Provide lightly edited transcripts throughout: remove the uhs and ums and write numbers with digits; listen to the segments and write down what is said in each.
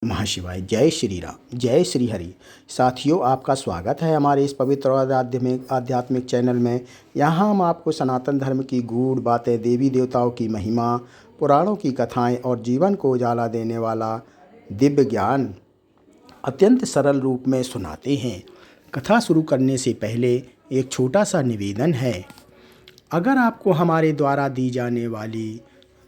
महाशिवाय। जय श्री राम, जय श्री हरि। साथियों, आपका स्वागत है हमारे इस पवित्र और आध्यात्मिक चैनल में। यहाँ हम आपको सनातन धर्म की गूढ़ बातें, देवी देवताओं की महिमा, पुराणों की कथाएं और जीवन को उजाला देने वाला दिव्य ज्ञान अत्यंत सरल रूप में सुनाते हैं। कथा शुरू करने से पहले एक छोटा सा निवेदन है। अगर आपको हमारे द्वारा दी जाने वाली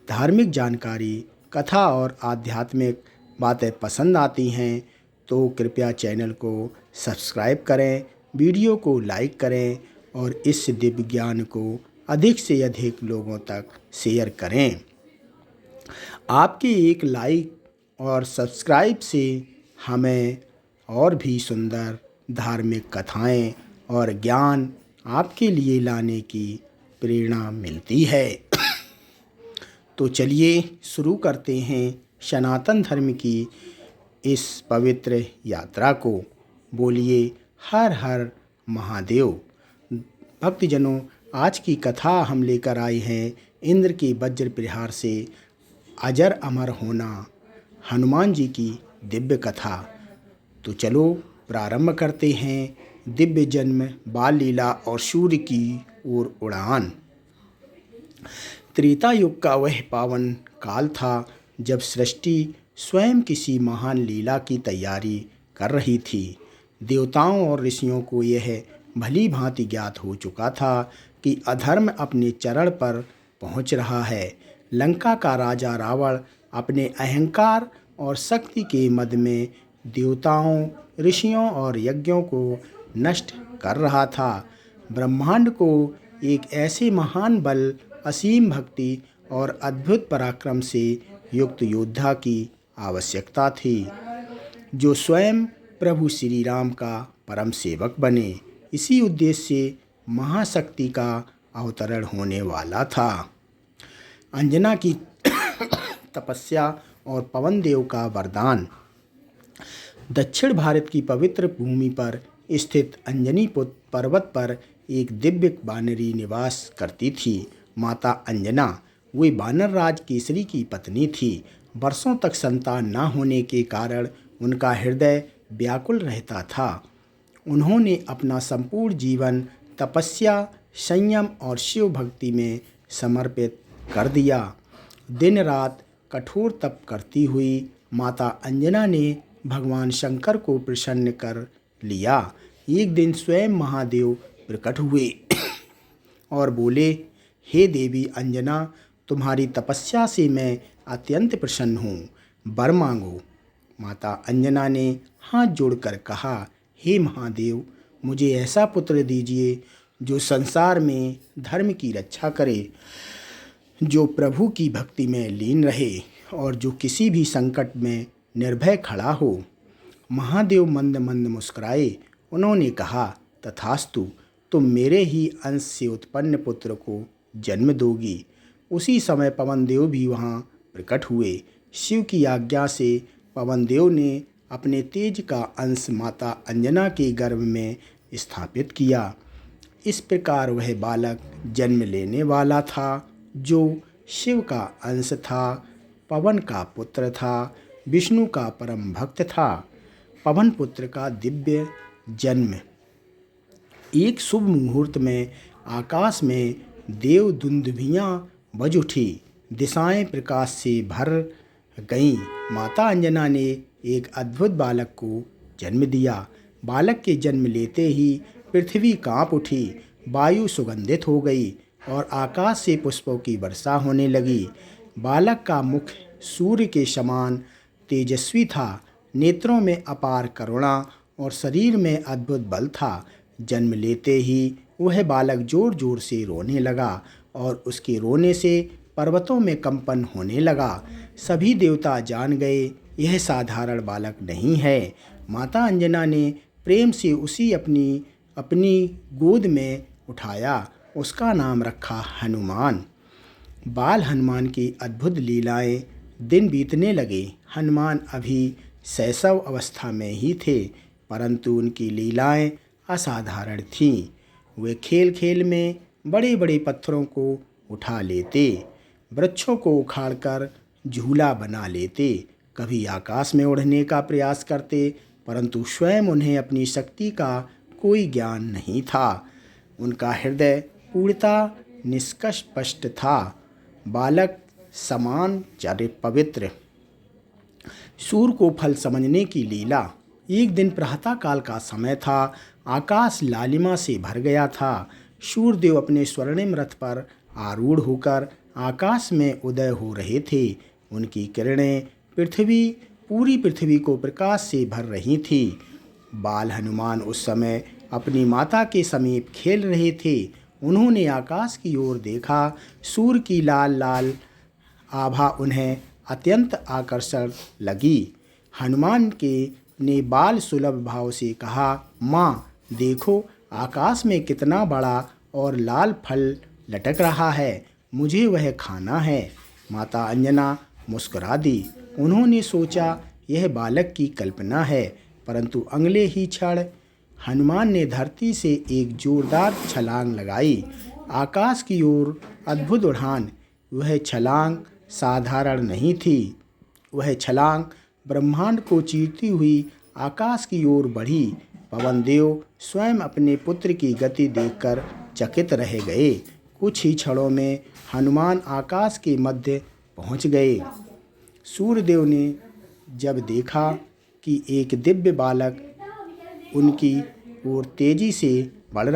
धार्मिक जानकारी, कथा और आध्यात्मिक बातें पसंद आती हैं तो कृपया चैनल को सब्सक्राइब करें, वीडियो को लाइक करें और इस दिव्य ज्ञान को अधिक से अधिक लोगों तक शेयर करें। आपके एक लाइक और सब्सक्राइब से हमें और भी सुंदर धार्मिक कथाएं और ज्ञान आपके लिए लाने की प्रेरणा मिलती है। तो चलिए शुरू करते हैं सनातन धर्म की इस पवित्र यात्रा को। बोलिए हर हर महादेव। भक्तजनों, आज की कथा हम लेकर आए हैं इंद्र के वज्र प्रहार से अजर अमर होना, हनुमान जी की दिव्य कथा। तो चलो प्रारंभ करते हैं दिव्य जन्म, बाल लीला और सूर्य की ओर उड़ान। त्रेता युग का वह पावन काल था जब सृष्टि स्वयं किसी महान लीला की तैयारी कर रही थी। देवताओं और ऋषियों को यह भली भांति ज्ञात हो चुका था कि अधर्म अपने चरण पर पहुंच रहा है। लंका का राजा रावण अपने अहंकार और शक्ति के मद में देवताओं, ऋषियों और यज्ञों को नष्ट कर रहा था। ब्रह्मांड को एक ऐसे महान बल, असीम भक्ति और अद्भुत पराक्रम से युक्त योद्धा की आवश्यकता थी, जो स्वयं प्रभु श्री राम का परम सेवक बने। इसी उद्देश्य से महाशक्ति का अवतरण होने वाला था। अंजना की तपस्या और पवन देव का वरदान। दक्षिण भारत की पवित्र भूमि पर स्थित अंजनी पर्वत पर एक दिव्य वानरी निवास करती थी। माता अंजना वे वानर राज केसरी की पत्नी थी। वर्षों तक संतान न होने के कारण उनका हृदय व्याकुल रहता था। उन्होंने अपना संपूर्ण जीवन तपस्या, संयम और शिव भक्ति में समर्पित कर दिया। दिन रात कठोर तप करती हुई माता अंजना ने भगवान शंकर को प्रसन्न कर लिया। एक दिन स्वयं महादेव प्रकट हुए और बोले, हे देवी अंजना, तुम्हारी तपस्या से मैं अत्यंत प्रसन्न हूँ, वर मांगो। माता अंजना ने हाथ जोड़कर कहा, हे महादेव, मुझे ऐसा पुत्र दीजिए जो संसार में धर्म की रक्षा करे, जो प्रभु की भक्ति में लीन रहे और जो किसी भी संकट में निर्भय खड़ा हो। महादेव मंद मंद मुस्कुराए। उन्होंने कहा, तथास्तु, तुम मेरे ही अंश से उत्पन्न पुत्र को जन्म दोगी। उसी समय पवनदेव भी वहाँ प्रकट हुए। शिव की आज्ञा से पवनदेव ने अपने तेज का अंश माता अंजना के गर्भ में स्थापित किया। इस प्रकार वह बालक जन्म लेने वाला था, जो शिव का अंश था, पवन का पुत्र था, विष्णु का परम भक्त था। पवन पुत्र का दिव्य जन्म। एक शुभ मुहूर्त में आकाश में देव दुंदुभियाँ बज उठी, दिशाएं प्रकाश से भर गईं। माता अंजना ने एक अद्भुत बालक को जन्म दिया। बालक के जन्म लेते ही पृथ्वी कांप उठी, वायु सुगंधित हो गई और आकाश से पुष्पों की वर्षा होने लगी। बालक का मुख सूर्य के समान तेजस्वी था, नेत्रों में अपार करुणा और शरीर में अद्भुत बल था। जन्म लेते ही वह बालक जोर जोर से रोने लगा और उसके रोने से पर्वतों में कंपन होने लगा। सभी देवता जान गए, यह साधारण बालक नहीं है। माता अंजना ने प्रेम से उसी अपनी गोद में उठाया। उसका नाम रखा हनुमान। बाल हनुमान की अद्भुत लीलाएं। दिन बीतने लगे। हनुमान अभी शैशव अवस्था में ही थे, परंतु उनकी लीलाएं असाधारण थीं। वे खेल खेल में बड़े बड़े पत्थरों को उठा लेते, वृक्षों को उखाड़कर झूला बना लेते, कभी आकाश में उड़ने का प्रयास करते, परंतु स्वयं उन्हें अपनी शक्ति का कोई ज्ञान नहीं था। उनका हृदय पूर्णतः निष्कपट था, बालक समान पवित्र। सूर्य को फल समझने की लीला। एक दिन प्रातःकाल का समय था। आकाश लालिमा से भर गया था। सूर्यदेव अपने स्वर्णिम रथ पर आरूढ़ होकर आकाश में उदय हो रहे थे। उनकी किरणें पूरी पृथ्वी को प्रकाश से भर रही थी। बाल हनुमान उस समय अपनी माता के समीप खेल रहे थे। उन्होंने आकाश की ओर देखा। सूर्य की लाल लाल आभा उन्हें अत्यंत आकर्षण लगी। हनुमान के ने बाल सुलभ भाव से कहा, माँ देखो, आकाश में कितना बड़ा और लाल फल लटक रहा है, मुझे वह खाना है। माता अंजना मुस्कुरा दी। उन्होंने सोचा यह बालक की कल्पना है, परंतु अगले ही क्षण हनुमान ने धरती से एक जोरदार छलांग लगाई। आकाश की ओर अद्भुत उड़ान। वह छलांग साधारण नहीं थी। वह छलांग ब्रह्मांड को चीरती हुई आकाश की ओर बढ़ी। पवनदेव स्वयं अपने पुत्र की गति देखकर चकित रह गए। कुछ ही क्षणों में हनुमान आकाश के मध्य पहुंच गए। सूर्यदेव ने जब देखा कि एक दिव्य बालक उनकी ओर तेजी से बढ़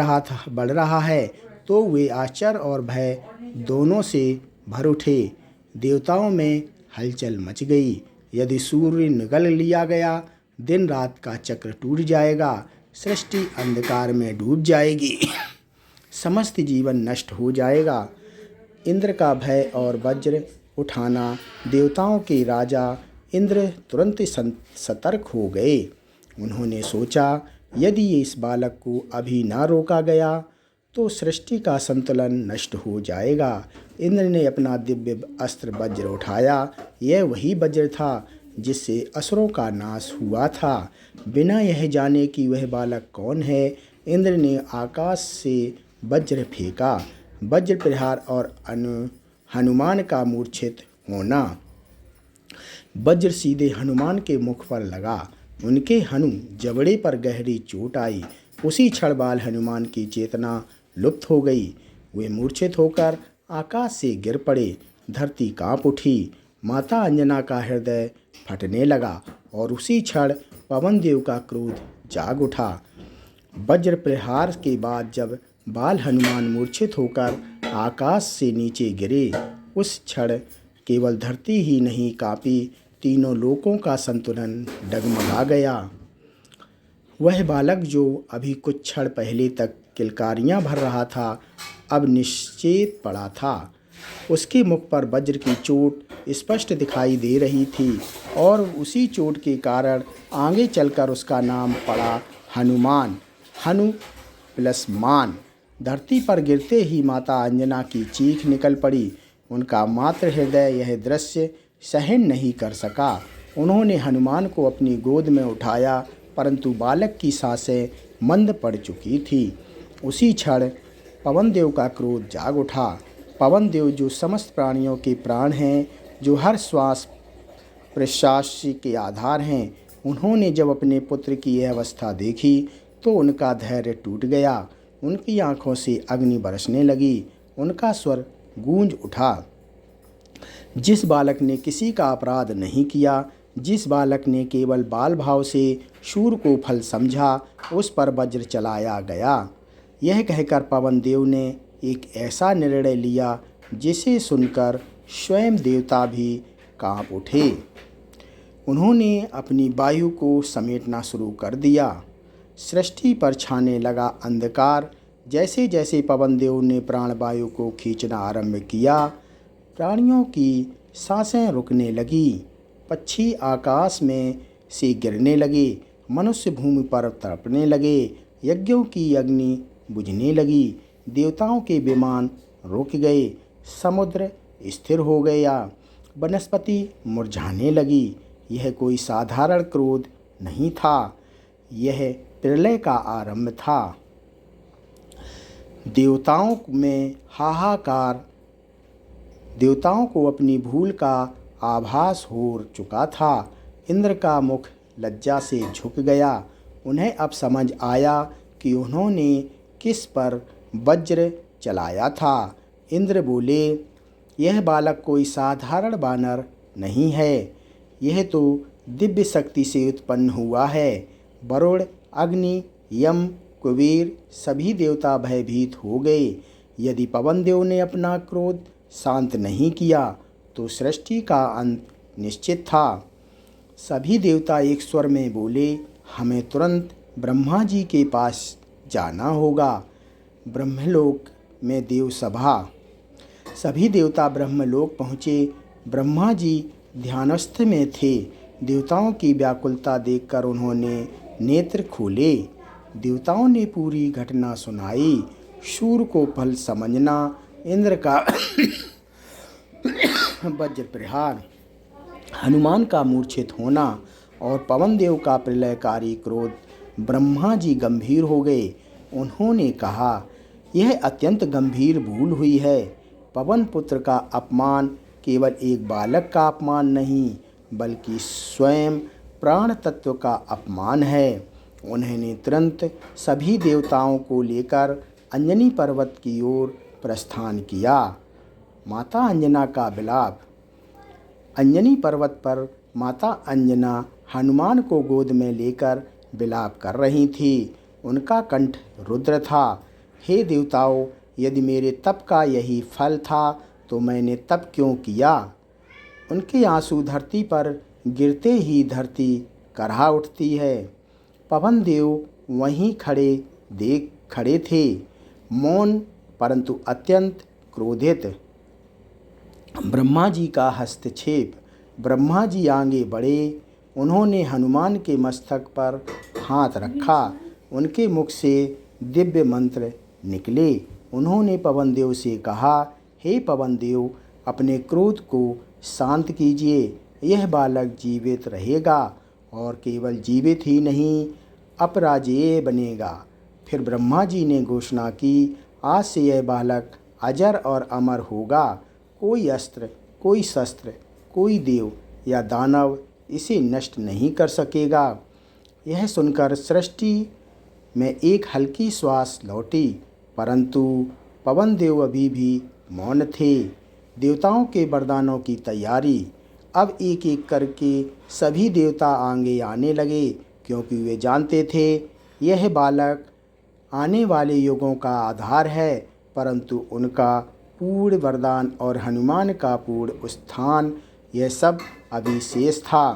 रहा है, तो वे आश्चर्य और भय दोनों से भर उठे। देवताओं में हलचल मच गई। यदि सूर्य निगल लिया गया, दिन रात का चक्र टूट जाएगा, सृष्टि अंधकार में डूब जाएगी, समस्त जीवन नष्ट हो जाएगा। इंद्र का भय और वज्र उठाना। देवताओं के राजा इंद्र तुरंत सतर्क हो गए। उन्होंने सोचा, यदि इस बालक को अभी ना रोका गया तो सृष्टि का संतुलन नष्ट हो जाएगा। इंद्र ने अपना दिव्य अस्त्र वज्र उठाया। यह वही वज्र था जिससे असुरों का नाश हुआ था। बिना यह जाने कि वह बालक कौन है, इंद्र ने आकाश से वज्र फेंका। वज्र प्रहार और हनुमान का मूर्छित होना। वज्र सीधे हनुमान के मुख पर लगा। उनके जबड़े पर गहरी चोट आई। उसी क्षण बाल हनुमान की चेतना लुप्त हो गई। वे मूर्छित होकर आकाश से गिर पड़े। धरती कांप उठी। माता अंजना का हृदय फटने लगा और उसी क्षण पवनदेव का क्रोध जाग उठा। वज्र प्रहार के बाद जब बाल हनुमान मूर्छित होकर आकाश से नीचे गिरे, उस क्षण केवल धरती ही नहीं कांपी, तीनों लोकों का संतुलन डगमगा गया। वह बालक जो अभी कुछ क्षण पहले तक किलकारियां भर रहा था, अब निश्चेत पड़ा था। उसके मुख पर वज्र की चोट स्पष्ट दिखाई दे रही थी और उसी चोट के कारण आगे चलकर उसका नाम पड़ा हनुमान। हनु प्लस मान। धरती पर गिरते ही माता अंजना की चीख निकल पड़ी। उनका मातृ हृदय यह दृश्य सहन नहीं कर सका। उन्होंने हनुमान को अपनी गोद में उठाया, परंतु बालक की सांसें मंद पड़ चुकी थी। उसी क्षण पवनदेव का क्रोध जाग उठा। पवनदेव जो समस्त प्राणियों के प्राण हैं, जो हर श्वास प्रश्वास के आधार हैं, उन्होंने जब अपने पुत्र की यह अवस्था देखी तो उनका धैर्य टूट गया। उनकी आंखों से अग्नि बरसने लगी। उनका स्वर गूंज उठा। जिस बालक ने किसी का अपराध नहीं किया, जिस बालक ने केवल बाल भाव से शूर को फल समझा, उस पर वज्र चलाया गया। यह कहकर पवनदेव ने एक ऐसा निर्णय लिया जिसे सुनकर स्वयं देवता भी कांप उठे। उन्होंने अपनी वायु को समेटना शुरू कर दिया। सृष्टि पर छाने लगा अंधकार। जैसे जैसे पवनदेव ने प्राणवायु को खींचना आरंभ किया, प्राणियों की सांसें रुकने लगी। पक्षी आकाश में से गिरने लगे। मनुष्य भूमि पर तड़पने लगे। यज्ञों की अग्नि बुझने लगी। देवताओं के विमान रुक गए। समुद्र स्थिर हो गया। वनस्पति मुरझाने लगी। यह कोई साधारण क्रोध नहीं था, यह प्रलय का आरंभ था। देवताओं में हाहाकार। देवताओं को अपनी भूल का आभास हो चुका था। इंद्र का मुख लज्जा से झुक गया। उन्हें अब समझ आया कि उन्होंने किस पर वज्र चलाया था। इंद्र बोले, यह बालक कोई साधारण वानर नहीं है, यह तो दिव्य शक्ति से उत्पन्न हुआ है। वरुण, अग्नि, यम, कुबेर सभी देवता भयभीत हो गए। यदि पवनदेव ने अपना क्रोध शांत नहीं किया तो सृष्टि का अंत निश्चित था। सभी देवता एक स्वर में बोले, हमें तुरंत ब्रह्मा जी के पास जाना होगा। ब्रह्मलोक में देव सभा। सभी देवता ब्रह्मलोक पहुँचे। ब्रह्मा जी ध्यानस्थ में थे। देवताओं की व्याकुलता देखकर उन्होंने नेत्र खोले। देवताओं ने पूरी घटना सुनाई। शूर को फल समझना, इंद्र का वज्र प्रहार, हनुमान का मूर्छित होना और पवनदेव का प्रलयकारी क्रोध। ब्रह्मा जी गंभीर हो गए। उन्होंने कहा, यह अत्यंत गंभीर भूल हुई है। पवन पुत्र का अपमान केवल एक बालक का अपमान नहीं, बल्कि स्वयं प्राण तत्व का अपमान है। उन्होंने तुरंत सभी देवताओं को लेकर अंजनी पर्वत की ओर प्रस्थान किया। माता अंजना का विलाप। अंजनी पर्वत पर माता अंजना हनुमान को गोद में लेकर विलाप कर रही थी। उनका कंठ रुद्र था। हे देवताओं, यदि मेरे तप का यही फल था तो मैंने तप क्यों किया? उनके आंसू धरती पर गिरते ही धरती करहा उठती है। पवन देव वहीं खड़े थे, मौन परंतु अत्यंत क्रोधित। ब्रह्मा जी का हस्तक्षेप। ब्रह्मा जी आगे बढ़े। उन्होंने हनुमान के मस्तक पर हाथ रखा। उनके मुख से दिव्य मंत्र निकले। उन्होंने पवनदेव से कहा, हे पवनदेव, अपने क्रोध को शांत कीजिए। यह बालक जीवित रहेगा और केवल जीवित ही नहीं, अपराजेय बनेगा। फिर ब्रह्मा जी ने घोषणा की, आज से यह बालक अजर और अमर होगा। कोई अस्त्र, कोई शस्त्र, कोई देव या दानव इसे नष्ट नहीं कर सकेगा। यह सुनकर सृष्टि में एक हल्की श्वास लौटी, परंतु पवनदेव अभी भी मौन थे। देवताओं के वरदानों की तैयारी। अब एक एक करके सभी देवता आगे आने लगे, क्योंकि वे जानते थे यह बालक आने वाले युगों का आधार है। परंतु उनका पूर्ण वरदान और हनुमान का पूर्ण उत्थान, यह सब अभी शेष था।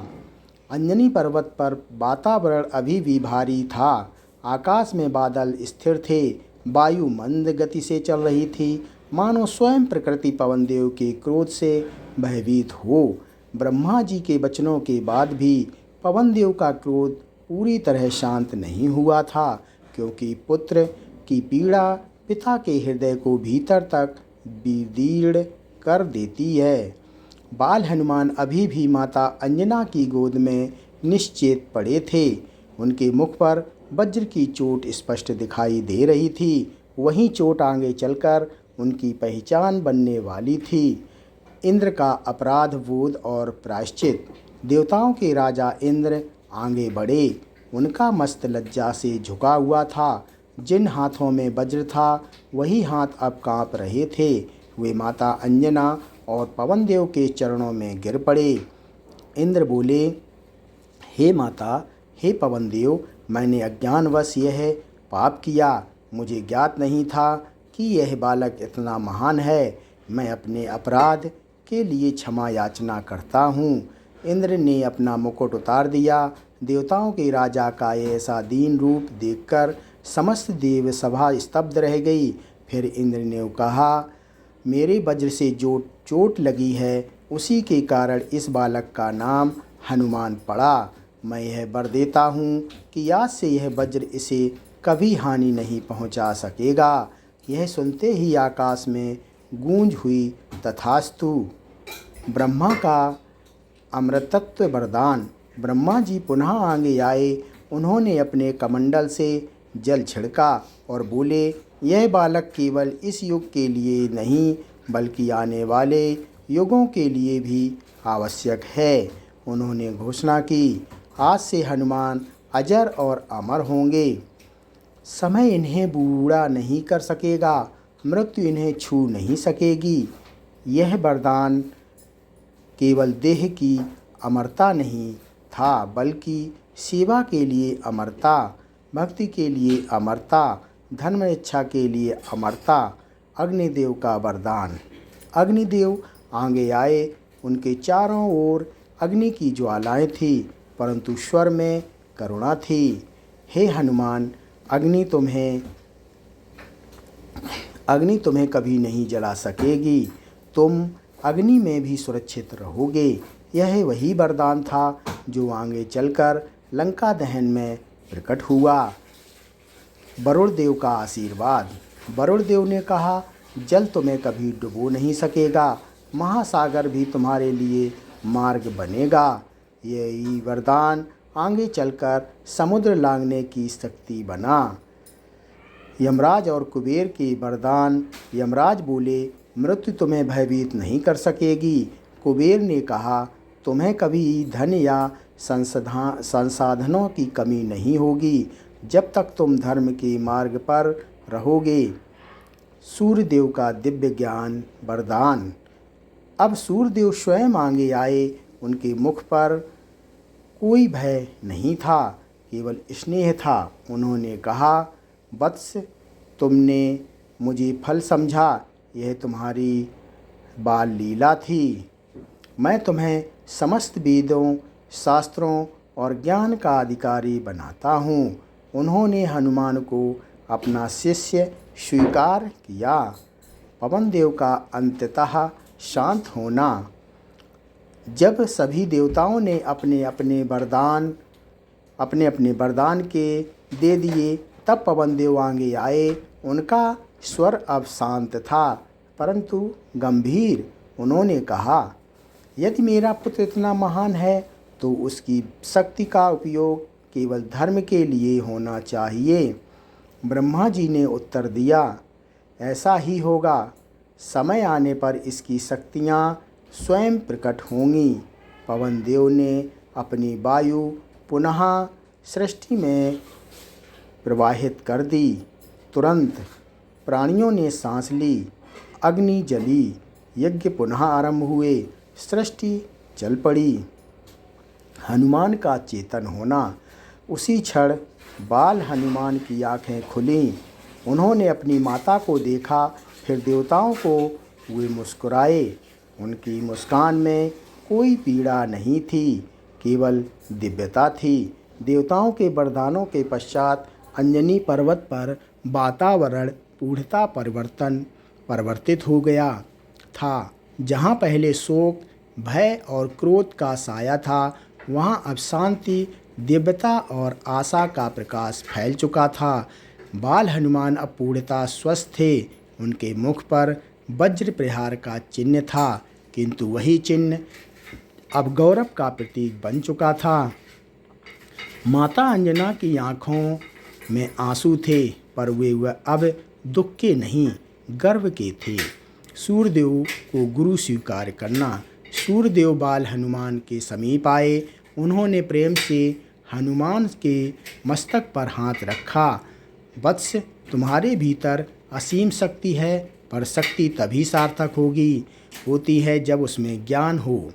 अंजनी पर्वत पर वातावरण अभी भी भारी था। आकाश में बादल स्थिर थे। वायु मंद गति से चल रही थी, मानो स्वयं प्रकृति पवनदेव के क्रोध से भयभीत हो। ब्रह्मा जी के वचनों के बाद भी पवनदेव का क्रोध पूरी तरह शांत नहीं हुआ था, क्योंकि पुत्र की पीड़ा पिता के हृदय को भीतर तक विदीर्ण कर देती है। बाल हनुमान अभी भी माता अंजना की गोद में निश्चेत पड़े थे। उनके मुख पर वज्र की चोट स्पष्ट दिखाई दे रही थी। वही चोट आगे चलकर उनकी पहचान बनने वाली थी। इंद्र का अपराध बोध और प्रायश्चित। देवताओं के राजा इंद्र आगे बढ़े। उनका मस्त लज्जा से झुका हुआ था। जिन हाथों में वज्र था वही हाथ अब कांप रहे थे। वे माता अंजना और पवनदेव के चरणों में गिर पड़े। इंद्र बोले, हे माता, हे पवनदेव, मैंने अज्ञानवश यह पाप किया। मुझे ज्ञात नहीं था कि यह बालक इतना महान है। मैं अपने अपराध के लिए क्षमा याचना करता हूँ। इंद्र ने अपना मुकुट उतार दिया। देवताओं के राजा का ऐसा दीन रूप देखकर समस्त देव सभा स्तब्ध रह गई। फिर इंद्र ने कहा, मेरे वज्र से जो चोट लगी है उसी के कारण इस बालक का नाम हनुमान पड़ा। मैं यह वर देता हूँ कि आज से यह वज्र इसे कभी हानि नहीं पहुँचा सकेगा। यह सुनते ही आकाश में गूंज हुई, तथास्तु। ब्रह्मा का अमृतत्व वरदान। ब्रह्मा जी पुनः आगे आए। उन्होंने अपने कमंडल से जल छिड़का और बोले, यह बालक केवल इस युग के लिए नहीं बल्कि आने वाले युगों के लिए भी आवश्यक है। उन्होंने घोषणा की, आज से हनुमान अजर और अमर होंगे। समय इन्हें बूढ़ा नहीं कर सकेगा, मृत्यु इन्हें छू नहीं सकेगी। यह वरदान केवल देह की अमरता नहीं था, बल्कि सेवा के लिए अमरता, भक्ति के लिए अमरता, धर्म इच्छा के लिए अमरता। अग्निदेव का वरदान। अग्निदेव आगे आए। उनके चारों ओर अग्नि की ज्वालाएं थीं, परंतु स्वर में करुणा थी। हे हनुमान, अग्नि तुम्हें कभी नहीं जला सकेगी। तुम अग्नि में भी सुरक्षित रहोगे। यह वही वरदान था जो आगे चलकर लंका दहन में प्रकट हुआ। वरुण देव का आशीर्वाद। वरुण देव ने कहा, जल तुम्हें कभी डुबो नहीं सकेगा, महासागर भी तुम्हारे लिए मार्ग बनेगा। यही वरदान आगे चलकर समुद्र लांघने की शक्ति बना। यमराज और कुबेर के वरदान। यमराज बोले, मृत्यु तुम्हें भयभीत नहीं कर सकेगी। कुबेर ने कहा, तुम्हें कभी धन या संसाधनों की कमी नहीं होगी, जब तक तुम धर्म के मार्ग पर रहोगे। सूर्यदेव का दिव्य ज्ञान वरदान। अब सूर्यदेव स्वयं आगे आए। उनके मुख पर कोई भय नहीं था, केवल स्नेह था। उन्होंने कहा, वत्स, तुमने मुझे फल समझा, यह तुम्हारी बाल लीला थी। मैं तुम्हें समस्त वेदों, शास्त्रों और ज्ञान का अधिकारी बनाता हूँ। उन्होंने हनुमान को अपना शिष्य स्वीकार किया। पवन देव का अंततः शांत होना। जब सभी देवताओं ने अपने अपने वरदान के दे दिए, तब पवन देव आगे आए। उनका स्वर अब शांत था, परंतु गंभीर। उन्होंने कहा, यदि मेरा पुत्र इतना महान है तो उसकी शक्ति का उपयोग केवल धर्म के लिए होना चाहिए। ब्रह्मा जी ने उत्तर दिया, ऐसा ही होगा। समय आने पर इसकी शक्तियाँ स्वयं प्रकट होंगी। पवन देव ने अपनी वायु पुनः सृष्टि में प्रवाहित कर दी। तुरंत प्राणियों ने सांस ली, अग्नि जली, यज्ञ पुनः आरंभ हुए, सृष्टि चल पड़ी। हनुमान का चेतन होना। उसी क्षण बाल हनुमान की आंखें खुलीं। उन्होंने अपनी माता को देखा, फिर देवताओं को वे मुस्कुराए। उनकी मुस्कान में कोई पीड़ा नहीं थी, केवल दिव्यता थी। देवताओं के वरदानों के पश्चात अंजनी पर्वत पर वातावरण पूर्णतः परिवर्तित हो गया था। जहाँ पहले शोक, भय और क्रोध का साया था, वहाँ अब शांति, दिव्यता और आशा का प्रकाश फैल चुका था। बाल हनुमान अब पूर्णतः स्वस्थ थे। उनके मुख पर वज्र प्रहार का चिन्ह था, किंतु वही चिन्ह अब गौरव का प्रतीक बन चुका था। माता अंजना की आँखों में आंसू थे, पर वे अब दुख के नहीं, गर्व के थे। सूर्यदेव को गुरु स्वीकार करना। सूर्यदेव बाल हनुमान के समीप आए। उन्होंने प्रेम से हनुमान के मस्तक पर हाथ रखा। वत्स, तुम्हारे भीतर असीम शक्ति है, पर शक्ति तभी सार्थक होती है जब उसमें ज्ञान हो।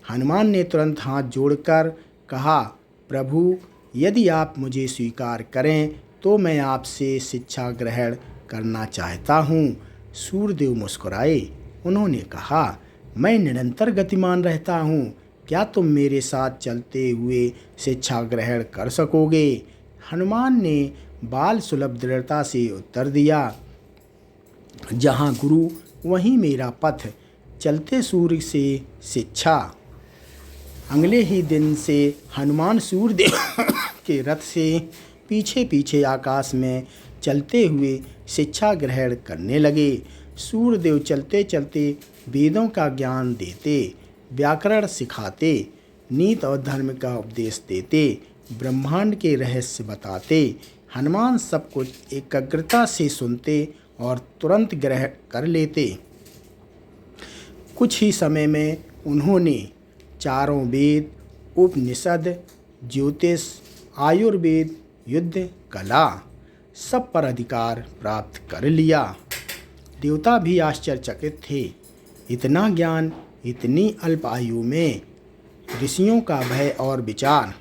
हनुमान ने तुरंत हाथ जोड़कर कहा, प्रभु, यदि आप मुझे स्वीकार करें तो मैं आपसे शिक्षा ग्रहण करना चाहता हूँ। सूर्यदेव मुस्कुराए। उन्होंने कहा, मैं निरंतर गतिमान रहता हूँ, क्या तुम मेरे साथ चलते हुए शिक्षा ग्रहण कर सकोगे? हनुमान ने बाल सुलभ दृढ़ता से उत्तर दिया, जहाँ गुरु वहीं मेरा पथ। चलते सूर्य से शिक्षा। अगले ही दिन से हनुमान सूर्यदेव के रथ से पीछे पीछे आकाश में चलते हुए शिक्षा ग्रहण करने लगे। सूर्यदेव चलते चलते वेदों का ज्ञान देते, व्याकरण सिखाते, नीति और धर्म का उपदेश देते, ब्रह्मांड के रहस्य बताते। हनुमान सब कुछ एकाग्रता से सुनते और तुरंत ग्रहण कर लेते। कुछ ही समय में उन्होंने चारों वेद, उपनिषद, ज्योतिष, आयुर्वेद, युद्ध कला सब पर अधिकार प्राप्त कर लिया। देवता भी आश्चर्यचकित थे। इतना ज्ञान इतनी अल्प आयु में, ऋषियों का भय और विचार।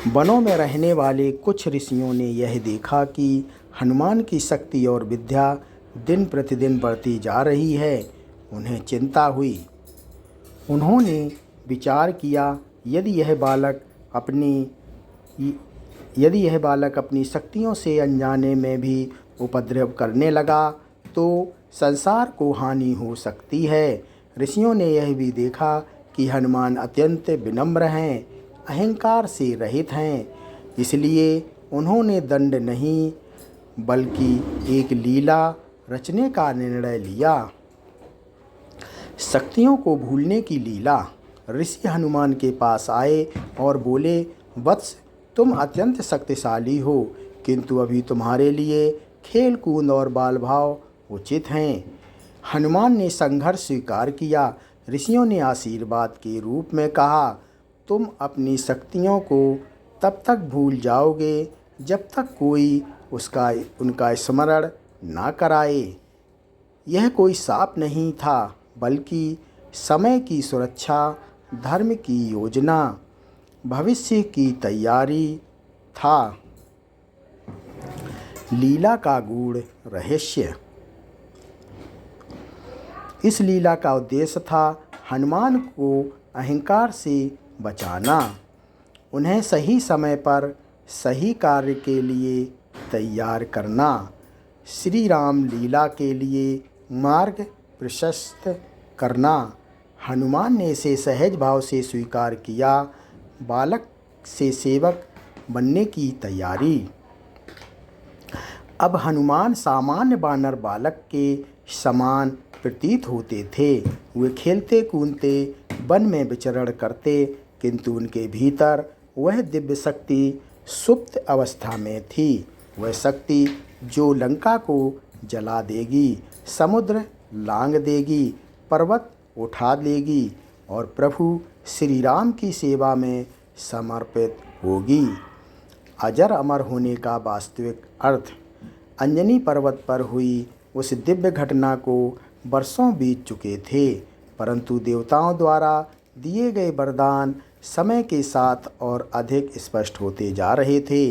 वनों में रहने वाले कुछ ऋषियों ने यह देखा कि हनुमान की शक्ति और विद्या दिन प्रतिदिन बढ़ती जा रही है। उन्हें चिंता हुई। उन्होंने विचार किया, यदि यह बालक अपनी शक्तियों से अनजाने में भी उपद्रव करने लगा तो संसार को हानि हो सकती है। ऋषियों ने यह भी देखा कि हनुमान अत्यंत विनम्र हैं, अहंकार से रहित हैं, इसलिए उन्होंने दंड नहीं बल्कि एक लीला रचने का निर्णय लिया। शक्तियों को भूलने की लीला। ऋषि हनुमान के पास आए और बोले, वत्स, तुम अत्यंत शक्तिशाली हो, किंतु अभी तुम्हारे लिए खेल कूद और बाल भाव उचित हैं। हनुमान ने संघर्ष स्वीकार किया। ऋषियों ने आशीर्वाद के रूप में कहा, तुम अपनी शक्तियों को तब तक भूल जाओगे जब तक कोई उनका स्मरण ना कराए। यह कोई शाप नहीं था, बल्कि समय की सुरक्षा, धर्म की योजना, भविष्य की तैयारी था। लीला का गूढ़ रहस्य। इस लीला का उद्देश्य था हनुमान को अहंकार से बचाना, उन्हें सही समय पर सही कार्य के लिए तैयार करना, श्री राम लीला के लिए मार्ग प्रशस्त करना। हनुमान ने इसे सहज भाव से स्वीकार किया। बालक से सेवक बनने की तैयारी। अब हनुमान सामान्य वानर बालक के समान प्रतीत होते थे। वे खेलते कूदते वन में विचरण करते, किंतु उनके भीतर वह दिव्य शक्ति सुप्त अवस्था में थी। वह शक्ति जो लंका को जला देगी, समुद्र लांग देगी, पर्वत उठा लेगी और प्रभु श्री राम की सेवा में समर्पित होगी। अजर अमर होने का वास्तविक अर्थ। अंजनी पर्वत पर हुई उस दिव्य घटना को वर्षों बीत चुके थे, परंतु देवताओं द्वारा दिए गए वरदान समय के साथ और अधिक स्पष्ट होते जा रहे थे।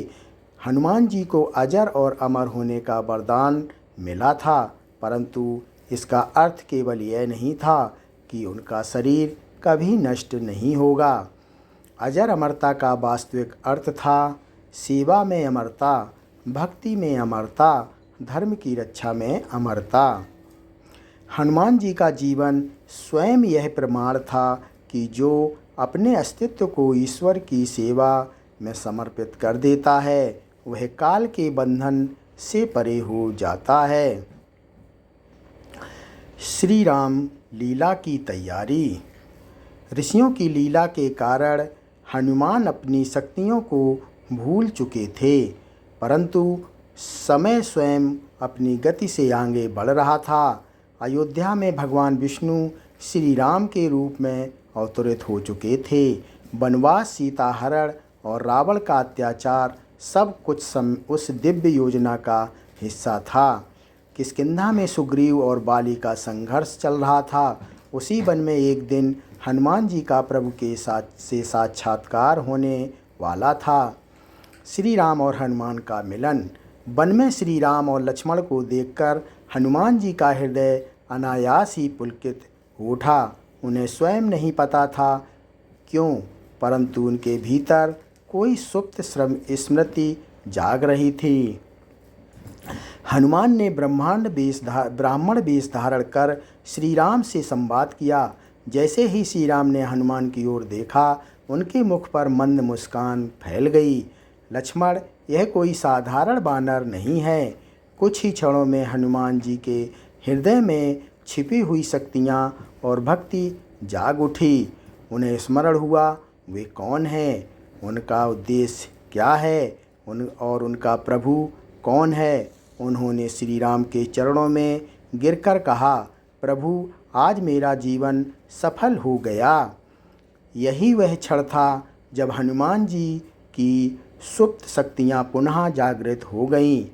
हनुमान जी को अजर और अमर होने का वरदान मिला था, परंतु इसका अर्थ केवल यह नहीं था कि उनका शरीर कभी नष्ट नहीं होगा। अजर अमरता का वास्तविक अर्थ था सेवा में अमरता, भक्ति में अमरता, धर्म की रक्षा में अमरता। हनुमान जी का जीवन स्वयं यह प्रमाण था कि जो अपने अस्तित्व को ईश्वर की सेवा में समर्पित कर देता है वह काल के बंधन से परे हो जाता है। श्री राम लीला की तैयारी। ऋषियों की लीला के कारण हनुमान अपनी शक्तियों को भूल चुके थे, परंतु समय स्वयं अपनी गति से आगे बढ़ रहा था। अयोध्या में भगवान विष्णु श्री राम के रूप में अवतरित हो चुके थे। वनवास, सीता हरण और रावण का अत्याचार सब कुछ उस दिव्य योजना का हिस्सा था। किष्किंधा में सुग्रीव और बाली का संघर्ष चल रहा था। उसी वन में एक दिन हनुमान जी का प्रभु के साक्षात्कार होने वाला था। श्री राम और हनुमान का मिलन। वन में श्री राम और लक्ष्मण को देखकर हनुमान जी का हृदय अनायास ही पुलकित हो उठा। उन्हें स्वयं नहीं पता था क्यों, परंतु उनके भीतर कोई सुप्त स्मृति जाग रही थी। हनुमान ने ब्राह्मण वेश धारण कर श्री राम से संवाद किया। जैसे ही श्री राम ने हनुमान की ओर देखा, उनके मुख पर मंद मुस्कान फैल गई। लक्ष्मण, यह कोई साधारण वानर नहीं है। कुछ ही क्षणों में हनुमान जी के हृदय में छिपी हुई शक्तियाँ और भक्ति जाग उठी। उन्हें स्मरण हुआ वे कौन हैं, उनका उद्देश्य क्या है और उनका प्रभु कौन है। उन्होंने श्री राम के चरणों में गिरकर कहा, प्रभु, आज मेरा जीवन सफल हो गया। यही वह क्षण था जब हनुमान जी की सुप्त शक्तियाँ पुनः जागृत हो गईं।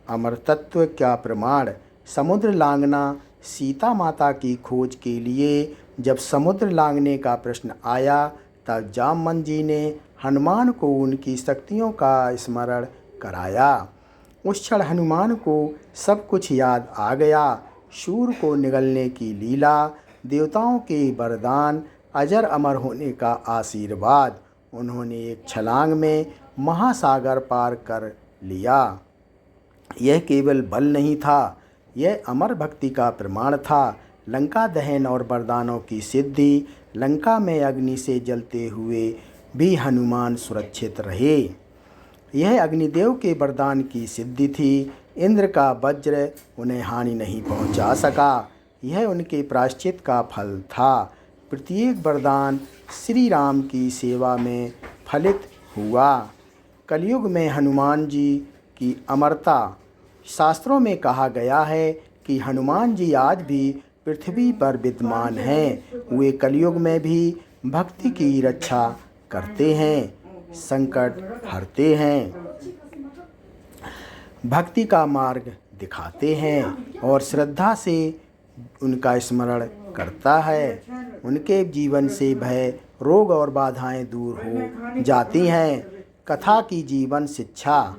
अमर तत्व का प्रमाण। समुद्र लांघना। सीता माता की खोज के लिए जब समुद्र लांघने का प्रश्न आया तब जामवंत जी ने हनुमान को उनकी शक्तियों का स्मरण कराया। उस क्षण हनुमान को सब कुछ याद आ गया। शूर को निगलने की लीला, देवताओं के वरदान, अजर अमर होने का आशीर्वाद। उन्होंने एक छलांग में महासागर पार कर लिया। यह केवल बल नहीं था, यह अमर भक्ति का प्रमाण था। लंका दहन और वरदानों की सिद्धि। लंका में अग्नि से जलते हुए भी हनुमान सुरक्षित रहे। यह अग्निदेव के वरदान की सिद्धि थी। इंद्र का वज्र उन्हें हानि नहीं पहुंचा सका। यह उनके प्रायश्चित का फल था। प्रत्येक वरदान श्री राम की सेवा में फलित हुआ। कलयुग में हनुमान जी की अमरता। शास्त्रों में कहा गया है कि हनुमान जी आज भी पृथ्वी पर विद्यमान हैं। वे कलयुग में भी भक्ति की रक्षा करते हैं, संकट हरते हैं, भक्ति का मार्ग दिखाते हैं और श्रद्धा से उनका स्मरण करता है। उनके जीवन से भय, रोग और बाधाएं दूर हो जाती हैं। कथा की जीवन शिक्षा।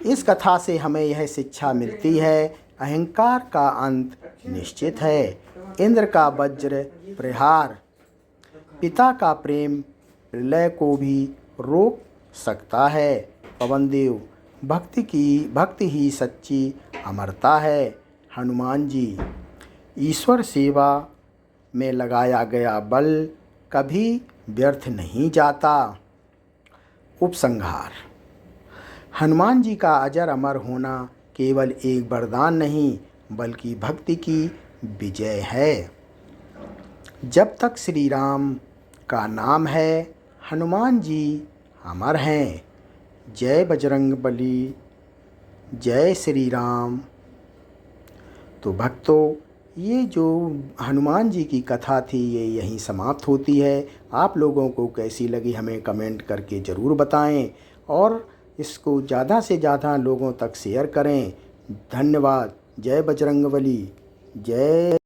इस कथा से हमें यह शिक्षा मिलती है, अहंकार का अंत निश्चित है। इंद्र का वज्र प्रहार, पिता का प्रेम प्रलय को भी रोक सकता है। पवनदेव, भक्ति ही सच्ची अमरता है। हनुमान जी, ईश्वर सेवा में लगाया गया बल कभी व्यर्थ नहीं जाता। उपसंहार। हनुमान जी का अजर अमर होना केवल एक वरदान नहीं बल्कि भक्ति की विजय है। जब तक श्री राम का नाम है, हनुमान जी अमर हैं। जय बजरंगबली, जय श्री राम। तो भक्तों, ये जो हनुमान जी की कथा थी ये यहीं समाप्त होती है। आप लोगों को कैसी लगी हमें कमेंट करके ज़रूर बताएं और इसको ज़्यादा से ज़्यादा लोगों तक शेयर करें। धन्यवाद। जय बजरंगबली, जय।